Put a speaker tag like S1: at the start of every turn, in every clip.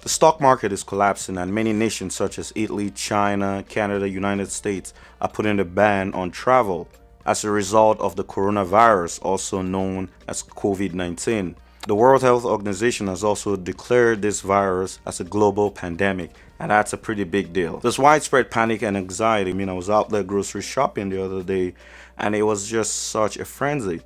S1: The stock market is collapsing, and many nations such as Italy, China, Canada, United States are putting a ban on travel as a result of the coronavirus, also known as COVID-19. The World Health Organization has also declared this virus as a global pandemic, and that's a pretty big deal. There's widespread panic and anxiety. I was out there grocery shopping the other day, and it was just such a frenzy.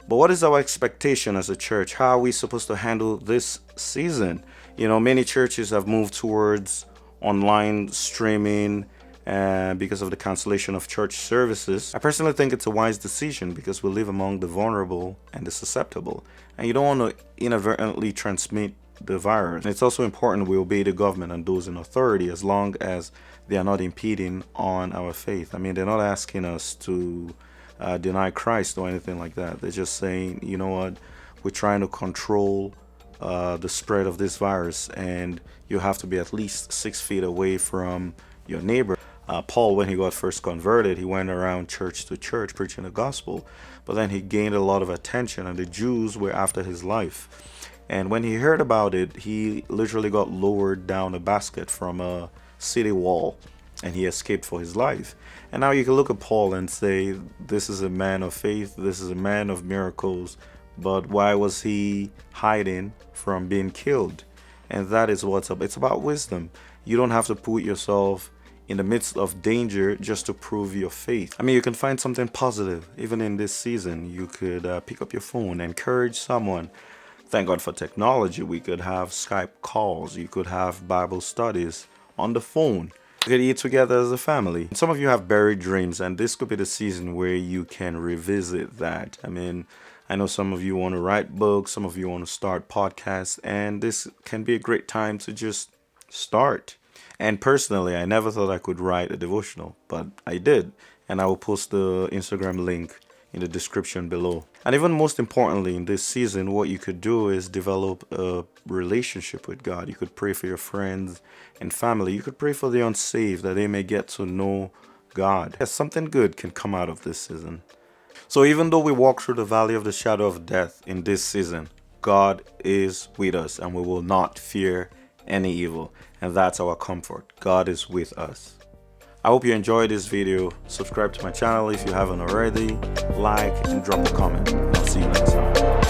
S1: But what is our expectation as a church? How are we supposed to handle this season? Many churches have moved towards online streaming because of the cancellation of church services. I personally think it's a wise decision because we live among the vulnerable and the susceptible, and you don't want to inadvertently transmit the virus. And it's also important we obey the government and those in authority as long as they are not impeding on our faith. They're not asking us to deny Christ or anything like that. They're just saying, you know what, we're trying to control the spread of this virus, and you have to be at least 6 feet away from your neighbor. Paul, when he got first converted, he went around church to church preaching the gospel, but then he gained a lot of attention, and the Jews were after his life. And when he heard about it, he literally got lowered down a basket from a city wall, and he escaped for his life. And now you can look at Paul and say, this is a man of faith, this is a man of miracles, but why was he hiding from being killed? And that is what's up. It's about wisdom. You don't have to put yourself in the midst of danger just to prove your faith. You can find something positive. Even in this season, you could pick up your phone, encourage someone. Thank God for technology. We could have Skype calls. You could have Bible studies on the phone. You could eat together as a family. Some of you have buried dreams, and this could be the season where you can revisit that. I know some of you want to write books, some of you want to start podcasts, and this can be a great time to just start. And personally, I never thought I could write a devotional, but I did. And I will post the Instagram link in the description below. And even most importantly, in this season, what you could do is develop a relationship with God. You could pray for your friends and family. You could pray for the unsaved that they may get to know God. Yes, something good can come out of this season. So even though we walk through the valley of the shadow of death in this season, God is with us, and we will not fear any evil. And that's our comfort. God is with us. I hope you enjoyed this video. Subscribe to my channel if you haven't already. Like and drop a comment. I'll see you next time.